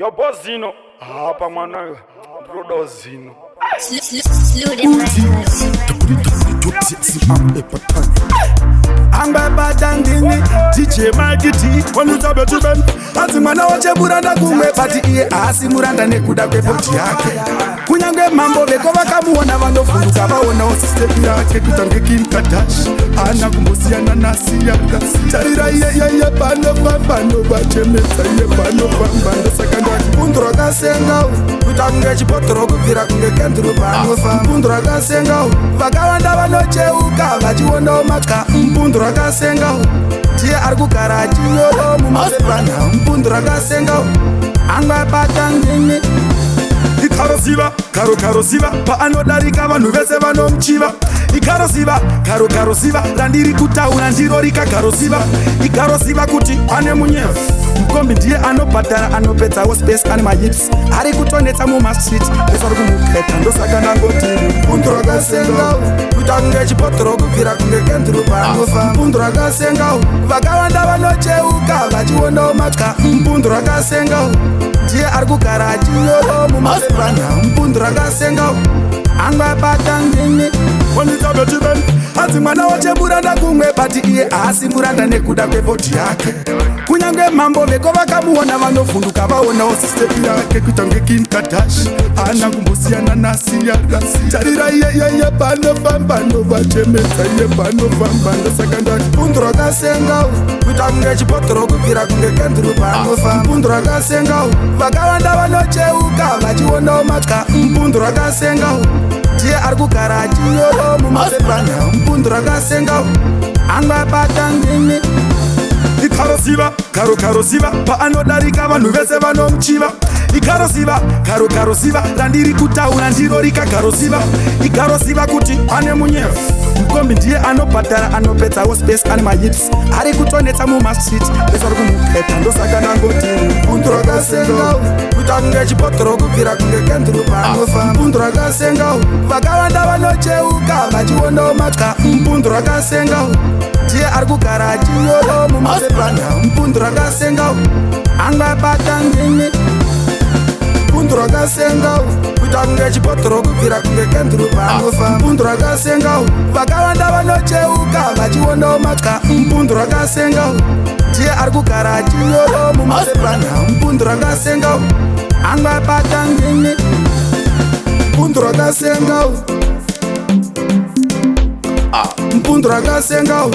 Your boss Zino. Hapa mwana brodo Zino. Slow them records. Amba dangini DJ Magiti Wanuta betuben Ati mwana wache muranda kumwe Pati iye asi muranda nekuda kwepoti yake Kunyange mambo veko wakamuona Vanofunduka vaona osistepi yake Kutange Kim Kardashian Ana kumbusiana nasi yaka Charira iye pano pambano Vachemesa iye pano pambano Sakandwaki Pundura kasenga Kutange chipotoro kukira kunge kendru pano Pundura kasenga Vakawanda vanocheuka Vachiwona omaka Mpundura kasenga Tie arkugara chiyolo mumazepana Mpundura kasenga Anga batangini Ikarosiva, karosiva Paanodarika vanhu vese vanomchiva Ikarosiva, karosiva Randiri kutaura ndirorika karosiva Ikarosiva kuti ane munyevu Mkombi ndiye anobhadhara anopedzawo space ane mahits Ari kutonetsa mumastreet Nesari kumuketa ndosaka nangoti Mpundura kasenga Kutange chipotoro kukira kunge kendru panofa Mpundura kasenga Vakawanda vanocheuka vachiwona omatya Mpundura kasenga Ndiye arkugara achiyolo mumazepana Mpundura kasenga Anga batangini Wanuta betuben Ati mwana wache muranda kumwe Pati iye asi muranda nekuda kwepoti yake Kunyange mambo veko wakamuona Vanofunduka vaona osistepi yake Kutange Kim Kardashian Ana kumbusiana nasi yaka Charira iye pano pambano Vachemesa iye pano pambano Sakandwaki Pundura kasenga Kutange chipotoro kukira kunge kendru pano Mpundura kasenga Vakawanda vanocheuka Vachiwona omatya Mpundura kasenga Tie arkugara achiyolo mumazepana Mpundura kasenga Anga batangini Ikarosiva, karosiva Paanodarika vanhu vese vanomchiva Ikarosiva, karosiva Randiri kutaura ndirorika karosiva Ikarosiva kuti ane munyevu Mkombi ndiye anobhadhara anopedzawo space ane mahits Ari kutonetsa mumastreet Nesari kumuketa ndosaka nangoti Mpundura kasenga Kutange chipotoro kukira kunge kendru panofa Mpundura kasenga Vakawanda vanocheuka vachiwona omatya Mpundura kasenga Ndiye arkugara achiyolo mumazepana Mpundura kasenga Anga batangini Mpundura kasenga Kutange chipotoro kukira kunge kendru panofa Mpundura kasenga Vakawanda vanocheuka vachiwona omatya Mpundura kasenga Ndiye arkugara achiyolo mumazepana Mpundura kasenga Anga batangini Mpundura kasenga Mpundura kasenga